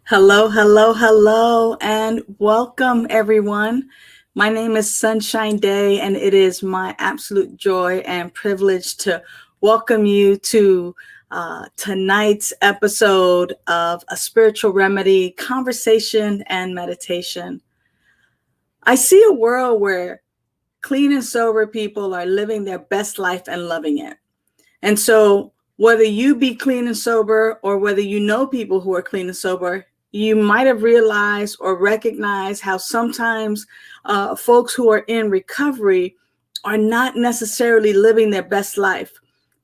Hello, hello, hello, and welcome everyone. My name is Sunshine Day, and it is my absolute joy and privilege to welcome you to tonight's episode of A Spiritual Remedy Conversation and Meditation. I see a world where clean and sober people are living their best life and loving it. And so, whether you be clean and sober or whether you know people who are clean and sober, you might have realized or recognized how sometimes folks who are in recovery are not necessarily living their best life.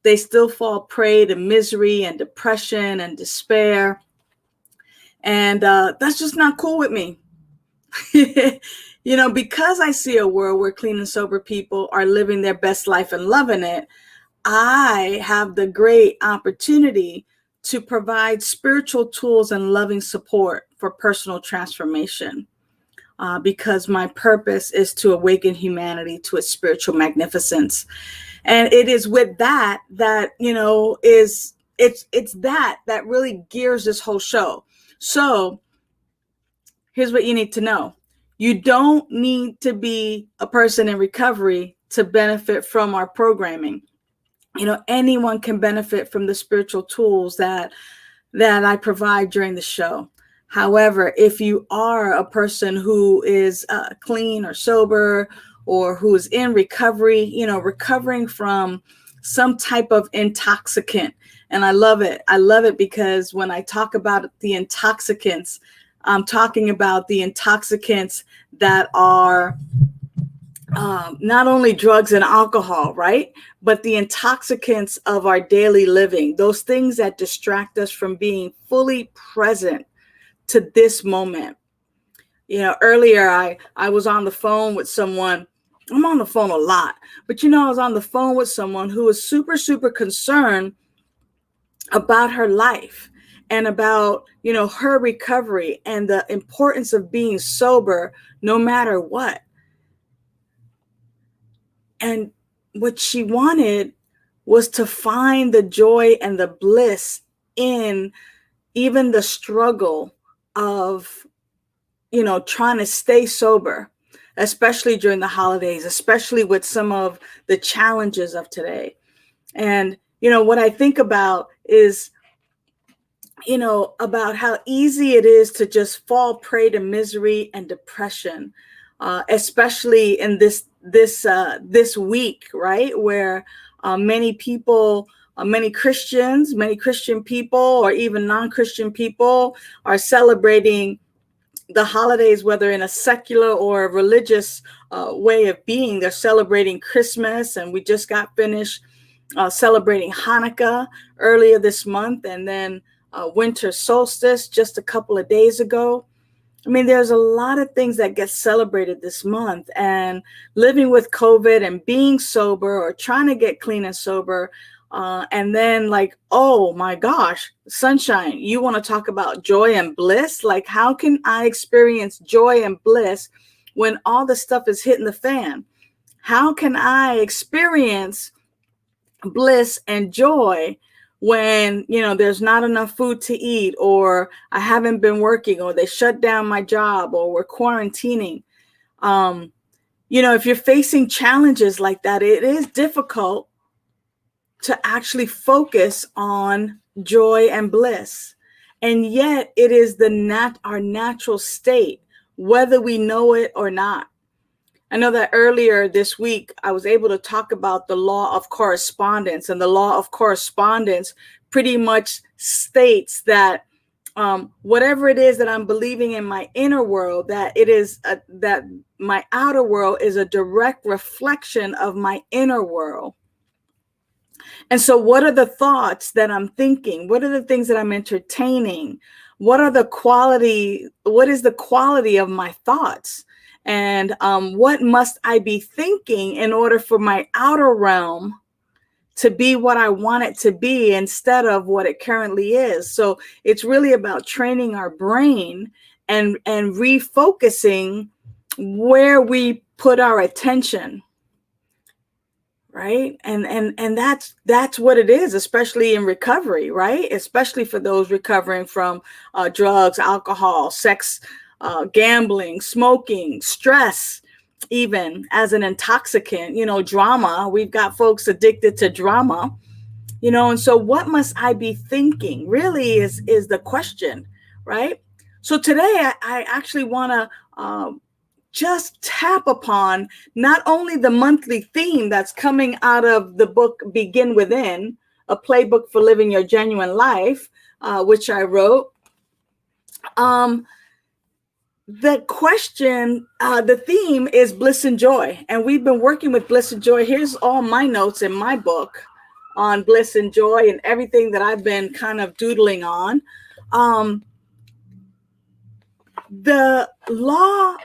They still fall prey to misery and depression and despair. And that's just not cool with me. Because I see a world where clean and sober people are living their best life and loving it, I have the great opportunity to provide spiritual tools and loving support for personal transformation, because my purpose is to awaken humanity to its spiritual magnificence. And it is with that that really gears this whole show. So here's what you need to know. You don't need to be a person in recovery to benefit from our programming. Anyone can benefit from the spiritual tools that I provide during the show. However, if you are a person who is clean or sober, or who is in recovery, recovering from some type of intoxicant, and I love it. I love it because when I talk about the intoxicants, I'm talking about the intoxicants that are not only drugs and alcohol, right? But the intoxicants of our daily living, those things that distract us from being fully present to this moment. Earlier I was on the phone with someone. I'm on the phone a lot, but I was on the phone with someone who was super, super concerned about her life and about, her recovery and the importance of being sober no matter what. And what she wanted was to find the joy and the bliss in even the struggle of, trying to stay sober, especially during the holidays, especially with some of the challenges of today. And, what I think about is, about how easy it is to just fall prey to misery and depression, especially in this week, right? Where many people, many Christians, many Christian people, or even non-Christian people are celebrating the holidays, whether in a secular or a religious way of being. They're celebrating Christmas, and we just got finished celebrating Hanukkah earlier this month, and then winter solstice just a couple of days ago. I mean, there's a lot of things that get celebrated this month, and living with COVID and being sober or trying to get clean and sober. And then oh my gosh, Sunshine, you want to talk about joy and bliss? Like, how can I experience joy and bliss when all the stuff is hitting the fan? How can I experience bliss and joy when there's not enough food to eat, or I haven't been working, or they shut down my job, or we're quarantining? If you're facing challenges like that, it is difficult to actually focus on joy and bliss. And yet it is our natural state, whether we know it or not. I know that earlier this week, I was able to talk about the law of correspondence, and the law of correspondence pretty much states that whatever it is that I'm believing in my inner world, that my outer world is a direct reflection of my inner world. And so what are the thoughts that I'm thinking? What are the things that I'm entertaining? What is the quality of my thoughts? And what must I be thinking in order for my outer realm to be what I want it to be instead of what it currently is? So it's really about training our brain and refocusing where we put our attention, right? And that's what it is, especially in recovery, right? Especially for those recovering from drugs, alcohol, sex, gambling, smoking, stress, even as an intoxicant, drama. We've got folks addicted to drama, and so what must I be thinking really is the question, right? So today I actually want to just tap upon not only the monthly theme that's coming out of the book Begin Within, a playbook for living your genuine life, which I wrote. The question, the theme is bliss and joy. And we've been working with bliss and joy. Here's all my notes in my book on bliss and joy and everything that I've been kind of doodling on. The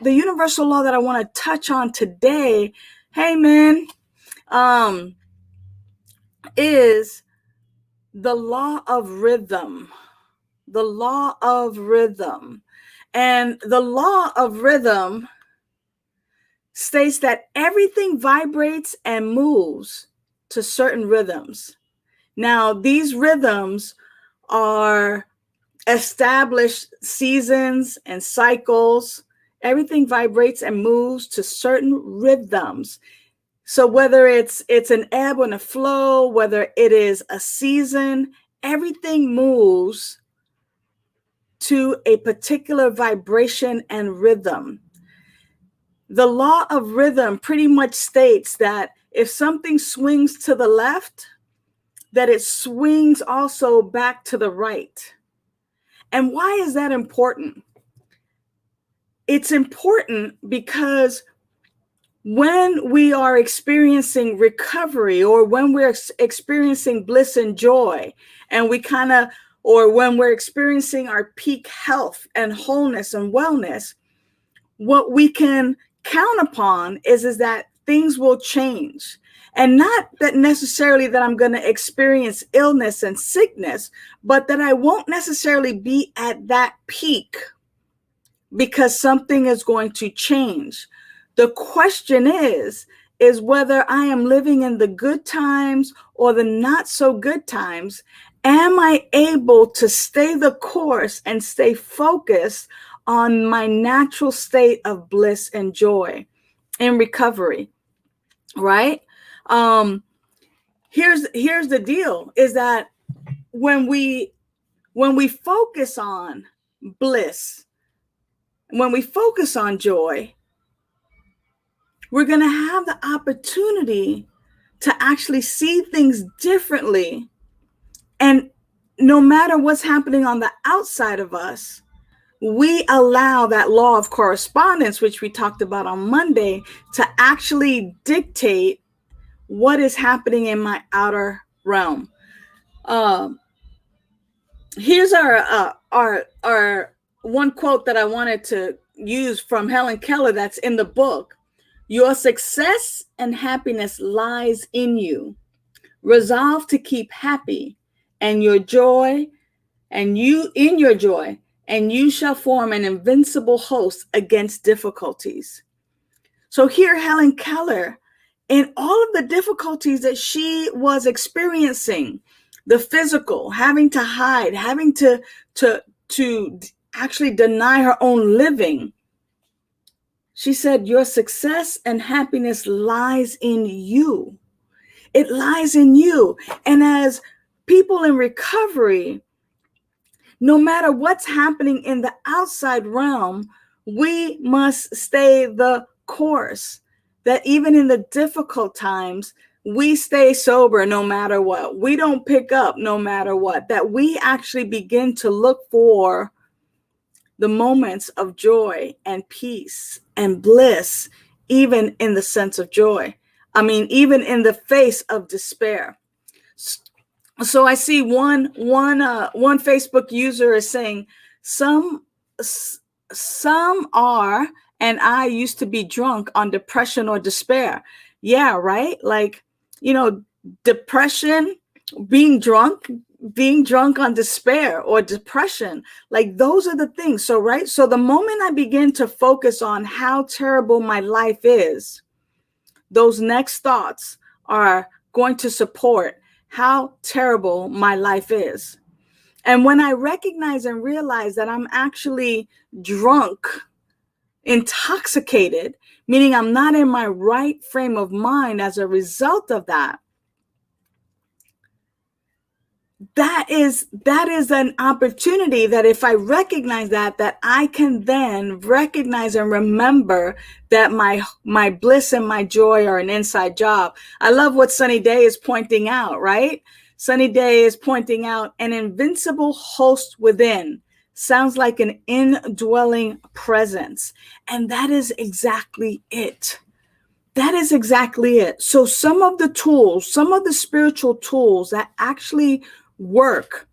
universal law that I want to touch on today, hey man, is the law of rhythm. The law of rhythm. And the law of rhythm states that everything vibrates and moves to certain rhythms. Now, these rhythms are established seasons and cycles. Everything vibrates and moves to certain rhythms. So whether it's an ebb and a flow, whether it is a season, everything moves to a particular vibration and rhythm. The law of rhythm pretty much states that if something swings to the left, that it swings also back to the right. And why is that important? It's important because when we are experiencing recovery, or when we're experiencing bliss and joy, and or when we're experiencing our peak health and wholeness and wellness, what we can count upon is that things will change. And not that necessarily that I'm going to experience illness and sickness, but that I won't necessarily be at that peak because something is going to change. The question is whether I am living in the good times or the not so good times. Am I able to stay the course and stay focused on my natural state of bliss and joy in recovery, right? Here's the deal, is that when we focus on bliss, when we focus on joy, we're going to have the opportunity to actually see things differently. And no matter what's happening on the outside of us, we allow that law of correspondence, which we talked about on Monday, to actually dictate what is happening in my outer realm. Here's our one quote that I wanted to use from Helen Keller that's in the book. Your success and happiness lies in you. Resolve to keep happy and your joy, and you in your joy, and you shall form an invincible host against difficulties. So here, Helen Keller, in all of the difficulties that she was experiencing, the physical, having to hide, having to actually deny her own living, she said, your success and happiness lies in you. It lies in you. And as people in recovery, no matter what's happening in the outside realm, we must stay the course. That even in the difficult times, we stay sober no matter what. We don't pick up no matter what. That we actually begin to look for the moments of joy and peace and bliss, even in the sense of joy. I mean, even in the face of despair. So I see one Facebook user is saying, some are, and I used to be drunk on depression or despair. Yeah, right? Like, depression, being drunk on despair or depression, like those are the things. So, right. So the moment I begin to focus on how terrible my life is, those next thoughts are going to support how terrible my life is. And when I recognize and realize that I'm actually drunk, intoxicated, meaning I'm not in my right frame of mind as a result of that, that is an opportunity that if I recognize that I can then recognize and remember that my bliss and my joy are an inside job. I love what Sunny Daye is pointing out, right? Sunny Daye is pointing out an invincible host within. Sounds like an indwelling presence. And that is exactly it. That is exactly it. So some of the tools, some of the spiritual tools that actually work,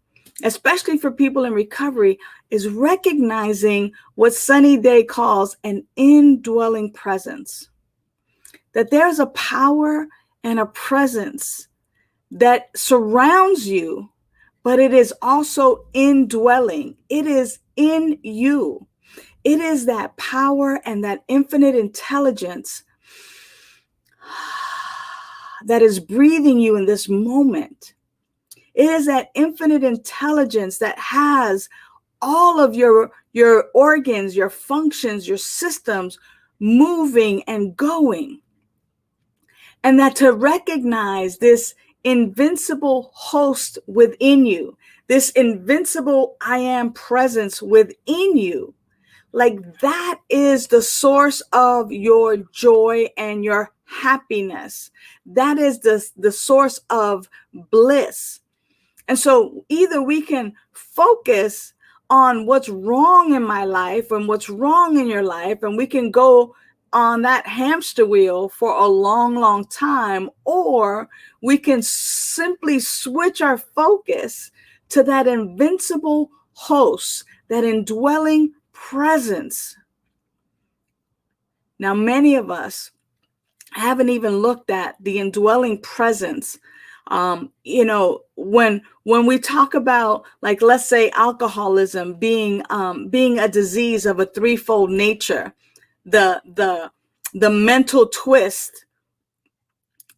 especially for people in recovery, is recognizing what Sunny Daye calls an indwelling presence. That there's a power and a presence that surrounds you, but it is also indwelling. It is in you. It is that power and that infinite intelligence that is breathing you in this moment. It is that infinite intelligence that has all of your organs, your functions, your systems moving and going. And that to recognize this invincible host within you, this invincible I am presence within you, like that is the source of your joy and your happiness. That is the source of bliss. And so either we can focus on what's wrong in my life and what's wrong in your life, and we can go on that hamster wheel for a long, long time, or we can simply switch our focus to that invincible host, that indwelling presence. Now, many of us haven't even looked at the indwelling presence. When we talk about, like, let's say alcoholism being a disease of a threefold nature, the mental twist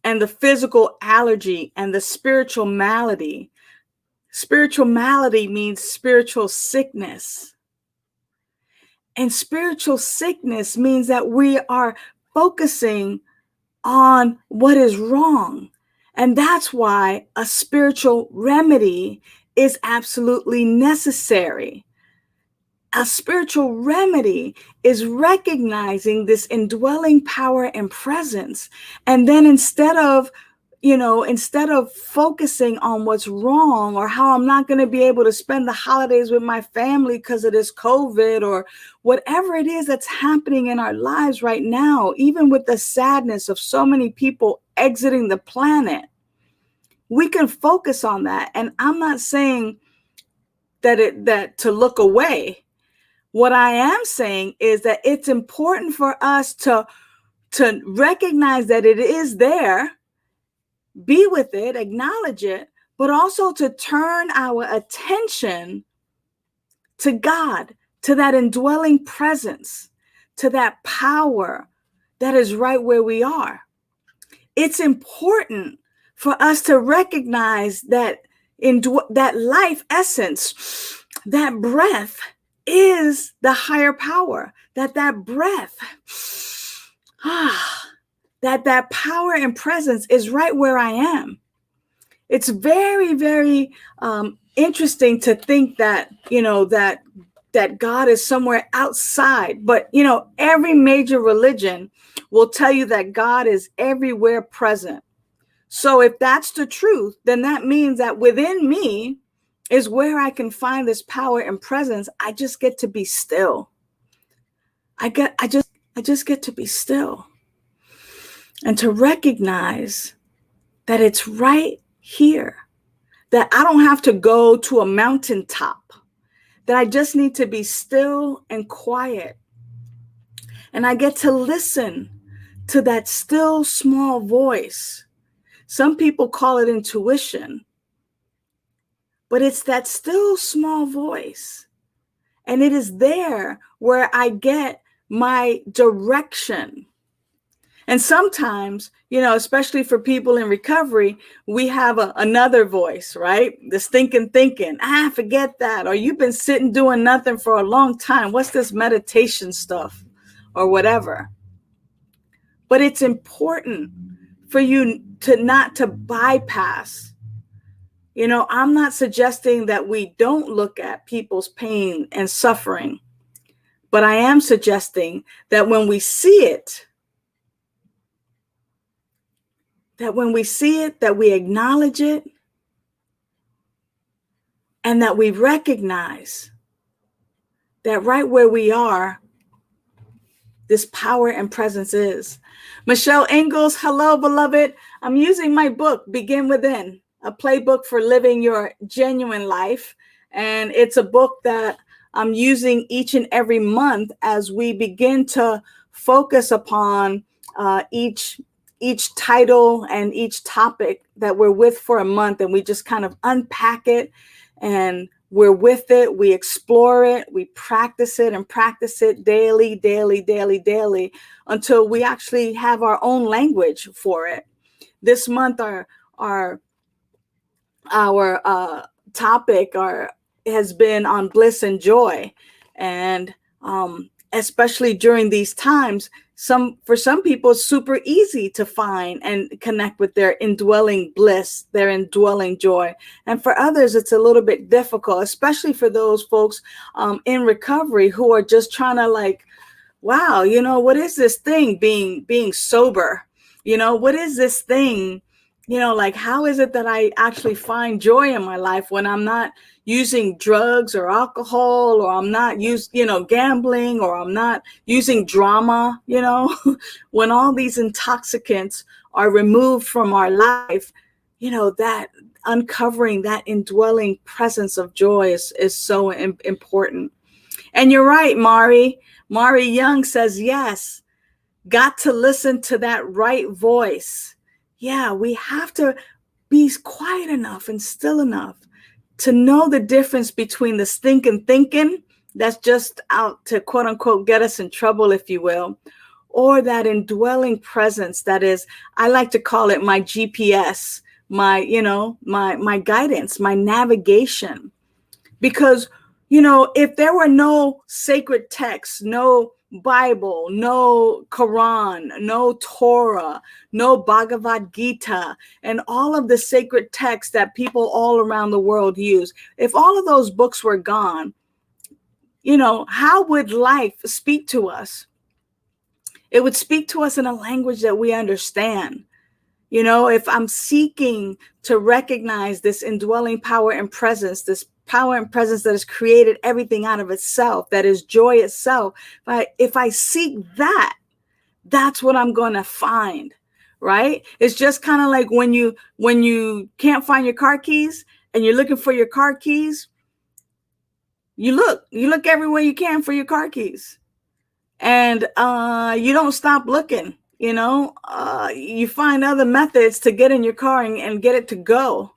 and the physical allergy and the spiritual malady. Spiritual malady means spiritual sickness. And spiritual sickness means that we are focusing on what is wrong. And that's why a spiritual remedy is absolutely necessary. A spiritual remedy is recognizing this indwelling power and presence. And then instead of focusing on what's wrong or how I'm not going to be able to spend the holidays with my family because of this COVID or whatever it is that's happening in our lives right now, even with the sadness of so many people exiting the planet, we can focus on that. And I'm not saying that to look away. What I am saying is that it's important for us to recognize that it is there, be with it, acknowledge it, but also to turn our attention to God, to that indwelling presence, to that power that is right where we are. It's important for us to recognize that that life essence, that breath is the higher power, that breath, that power and presence is right where I am. It's very, very interesting to think that, that God is somewhere outside. But, every major religion will tell you that God is everywhere present. So if that's the truth, then that means that within me is where I can find this power and presence. I just get to be still. I just get to be still. And to recognize that it's right here, that I don't have to go to a mountaintop, that I just need to be still and quiet. And I get to listen to that still small voice. Some people call it intuition, but it's that still small voice. And it is there where I get my direction. And sometimes, especially for people in recovery, we have another voice, right? The thinking, forget that. Or you've been sitting doing nothing for a long time. What's this meditation stuff or whatever? But it's important for you not to bypass. I'm not suggesting that we don't look at people's pain and suffering, but I am suggesting that when we see it, that we acknowledge it, and that we recognize that right where we are, this power and presence is. Michelle Ingalls, hello, beloved. I'm using my book, Begin Within, a playbook for living your genuine life. And it's a book that I'm using each and every month as we begin to focus upon each title and each topic that we're with for a month. And we just kind of unpack it, and we're with it, we explore it, we practice it daily, until we actually have our own language for it. This month, our topic has been on bliss and joy, and especially during these times, for some people, it's super easy to find and connect with their indwelling bliss, their indwelling joy. And for others, it's a little bit difficult, especially for those folks in recovery who are just trying to wow, what is this thing being sober? What is this thing? How is it that I actually find joy in my life when I'm not using drugs or alcohol, or I'm not gambling, or I'm not using drama, when all these intoxicants are removed from our life, that uncovering that indwelling presence of joy is so important. And you're right, Mari. Mari Young says, yes, got to listen to that right voice. Yeah, we have to be quiet enough and still enough to know the difference between the stinking thinking that's just out to quote unquote get us in trouble, if you will, or that indwelling presence that is, I like to call it my GPS, my guidance, my navigation. Because if there were no sacred texts, no Bible, no Quran, no Torah, no Bhagavad Gita, and all of the sacred texts that people all around the world use, if all of those books were gone, how would life speak to us? It would speak to us in a language that we understand. If I'm seeking to recognize this indwelling power and presence, this power and presence that has created everything out of itself, that is joy itself, if I seek that, that's what I'm going to find, right? It's just kind of like when you can't find your car keys and you're looking for your car keys, you look everywhere you can for your car keys, and you don't stop looking. You find other methods to get in your car and get it to go,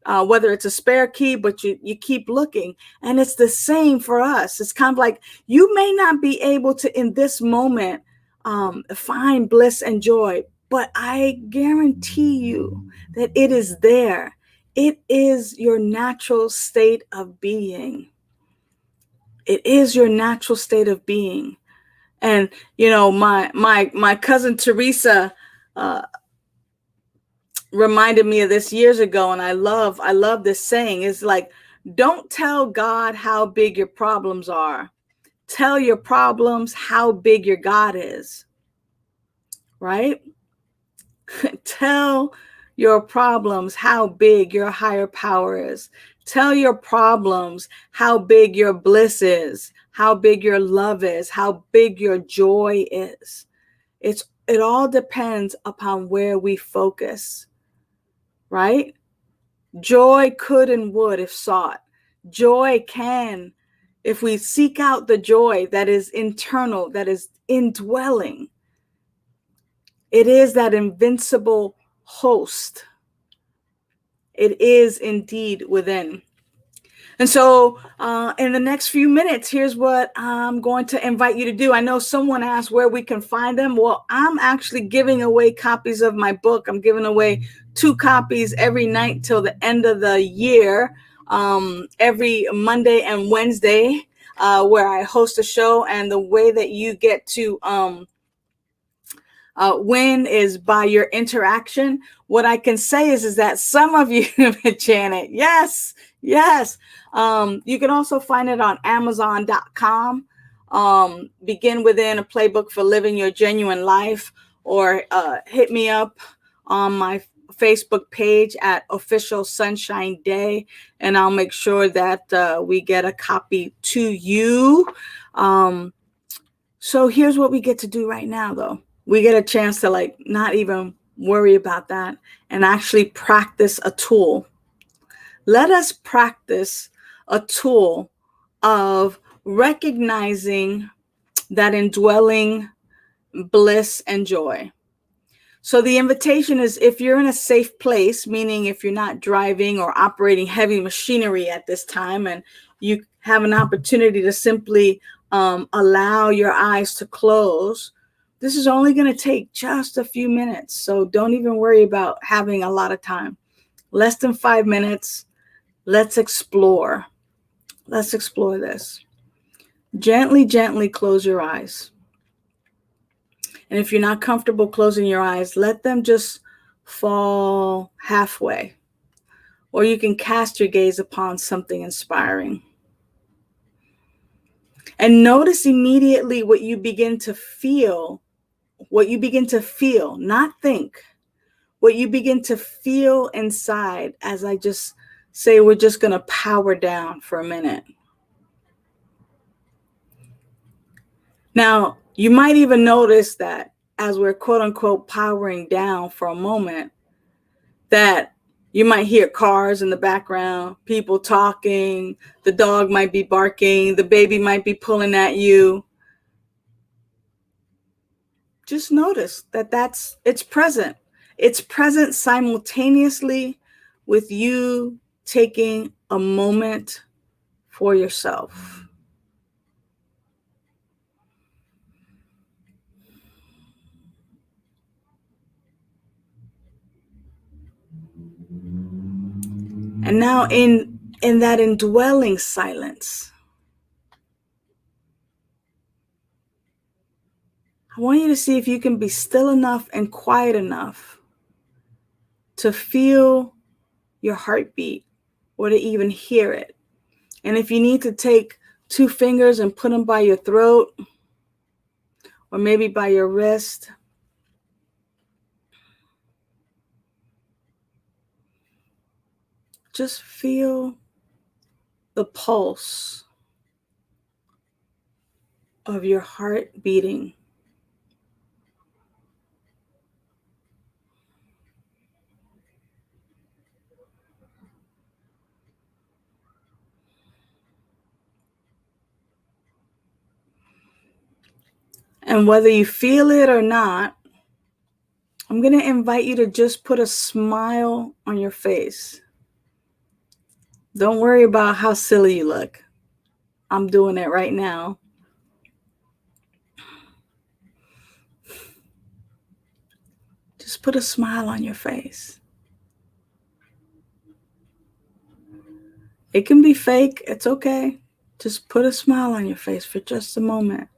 whether it's a spare key, but you keep looking. And it's the same for us. It's kind of like you may not be able to, in this moment, find bliss and joy, but I guarantee you that it is there. It is your natural state of being. It is your natural state of being. And my cousin Teresa reminded me of this years ago, and I love this saying. It's like, don't tell God how big your problems are. Tell your problems how big your God is. Right? Tell your problems how big your higher power is. Tell your problems how big your bliss is, how big your love is, how big your joy is. It all depends upon where we focus, right? Joy could and would if sought. Joy can, if we seek out the joy that is internal, that is indwelling. It is that invincible host. It is indeed within. And so in the next few minutes, here's what I'm going to invite you to do. I know someone asked where we can find them. Well, I'm actually giving away copies of my book. I'm giving away 2 copies every night till the end of the year, every Monday and Wednesday, where I host a show. And the way that you get to win is by your interaction. What I can say is that some of you, Janet, yes, you can also find it on Amazon.com. Begin Within, a playbook for living your genuine life, or hit me up on my Facebook page at Official Sunshine Daye, and I'll make sure that we get a copy to you. So here's what we get to do right now, though. We get a chance to not even worry about that and actually practice a tool. Let us practice a tool of recognizing that indwelling bliss and joy. So the invitation is, if you're in a safe place, meaning if you're not driving or operating heavy machinery at this time, and you have an opportunity to simply allow your eyes to close, this is only going to take just a few minutes. So don't even worry about having a lot of time. Less than 5 minutes. Let's explore. Let's explore this. Gently, gently close your eyes. And if you're not comfortable closing your eyes, let them just fall halfway. Or you can cast your gaze upon something inspiring. And notice immediately what you begin to feel, not think, what you begin to feel inside as I just say we're just going to power down for a minute. Now, you might even notice that as we're quote unquote powering down for a moment, that you might hear cars in the background, people talking, the dog might be barking, the baby might be pulling at you. Just notice that it's present. It's present simultaneously with you taking a moment for yourself. And now in that indwelling silence, I want you to see if you can be still enough and quiet enough to feel your heartbeat or to even hear it. And if you need to take 2 fingers and put them by your throat or maybe by your wrist, just feel the pulse of your heart beating. And whether you feel it or not, I'm going to invite you to just put a smile on your face. Don't worry about how silly you look. I'm doing it right now. Just put a smile on your face. It can be fake. It's okay. Just put a smile on your face for just a moment.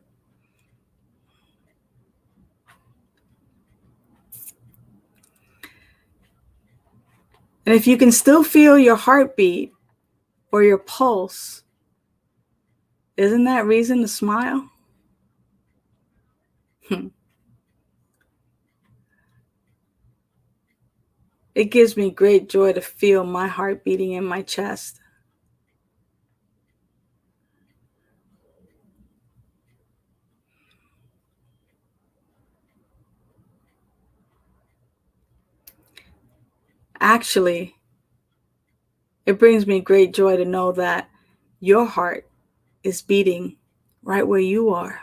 And if you can still feel your heartbeat or your pulse, isn't that reason to smile? It gives me great joy to feel my heart beating in my chest. Actually, it brings me great joy to know that your heart is beating right where you are.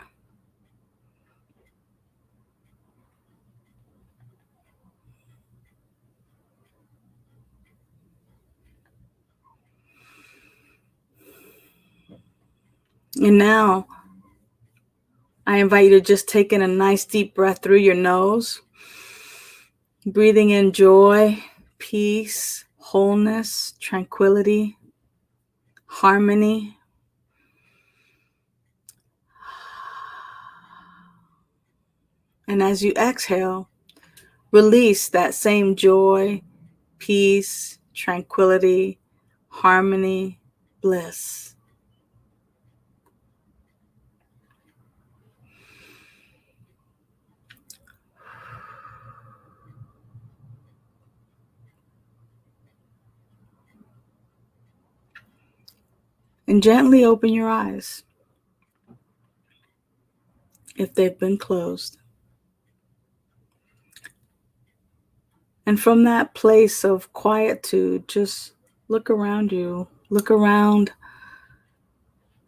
And now I invite you to just take in a nice deep breath through your nose, breathing in joy, peace, wholeness, tranquility, harmony. And as you exhale, release that same joy, peace, tranquility, harmony, bliss. And gently open your eyes if they've been closed. And from that place of quietude, just look around you. Look around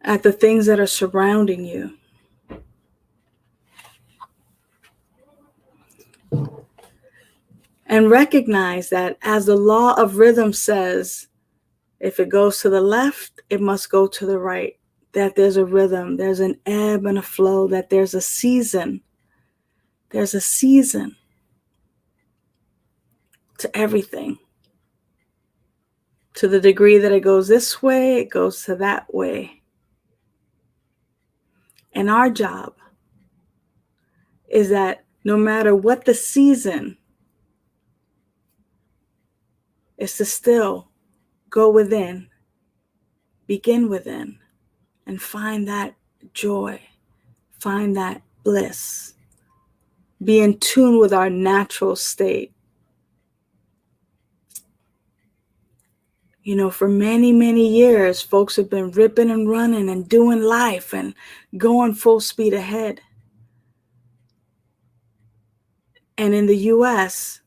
at the things that are surrounding you. And recognize that as the law of rhythm says, if it goes to the left, it must go to the right. That there's a rhythm, there's an ebb and a flow, that there's a season. There's a season to everything. To the degree that it goes this way, it goes to that way. And our job is that no matter what the season, is to still go within, begin within, and find that joy, find that bliss. Be in tune with our natural state. You know, for many, many years, folks have been ripping and running and doing life and going full speed ahead. And in the US,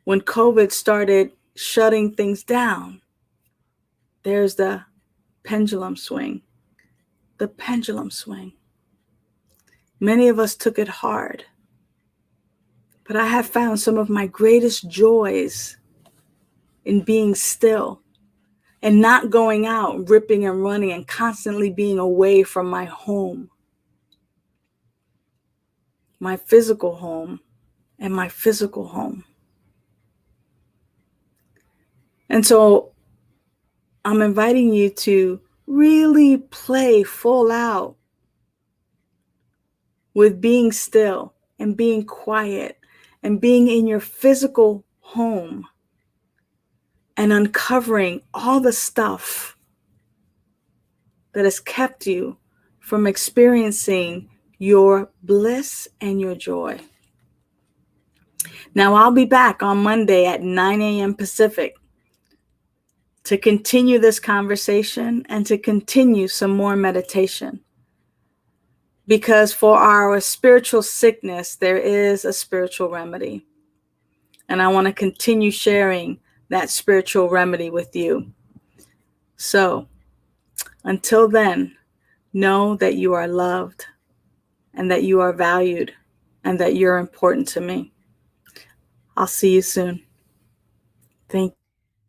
when COVID started shutting things down, there's the pendulum swing. The pendulum swing. Many of us took it hard. But I have found some of my greatest joys in being still and not going out, ripping and running and constantly being away from my home, my physical home and my physical home. And so I'm inviting you to really play full out with being still and being quiet and being in your physical home and uncovering all the stuff that has kept you from experiencing your bliss and your joy. Now, I'll be back on Monday at 9 a.m. Pacific to continue this conversation and to continue some more meditation. Because for our spiritual sickness, there is a spiritual remedy. And I want to continue sharing that spiritual remedy with you. So, until then, know that you are loved and that you are valued and that you're important to me. I'll see you soon. Thank you.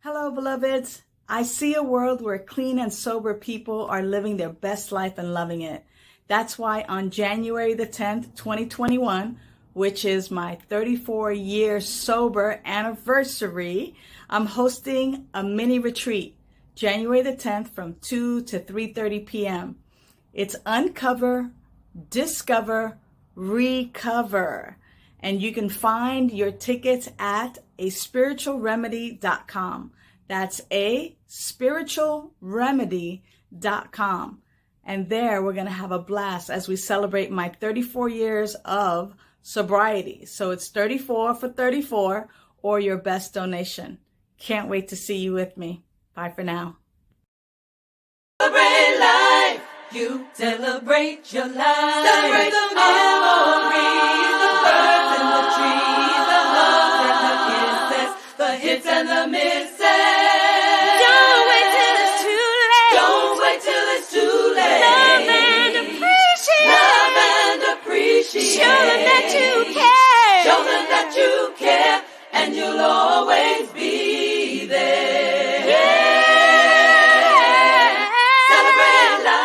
Hello, beloveds. I see a world where clean and sober people are living their best life and loving it. That's why on January the 10th, 2021, which is my 34-year sober anniversary, I'm hosting a mini retreat, January the 10th from 2 to 3:30 p.m. It's Uncover, Discover, Recover. And you can find your tickets at aspiritualremedy.com. That's aspiritualremedy.com. And there we're going to have a blast as we celebrate my 34 years of sobriety. So it's 34 for 34 or your best donation. Can't wait to see you with me. Bye for now. Celebrate life. You celebrate your life. Celebrate the memories, the birds and the trees, the hugs and the kisses, the hits and the misses. Don't wait till it's too late. Don't wait till it's too late. Love and appreciate. Love and appreciate. Show them that you care. Show them that you care, and you'll always be there. Yeah. Celebrate life.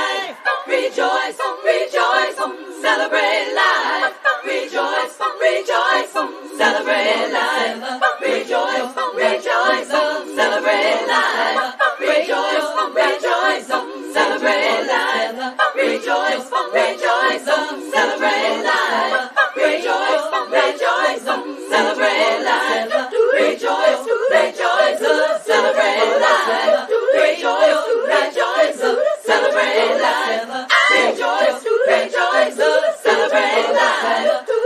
side.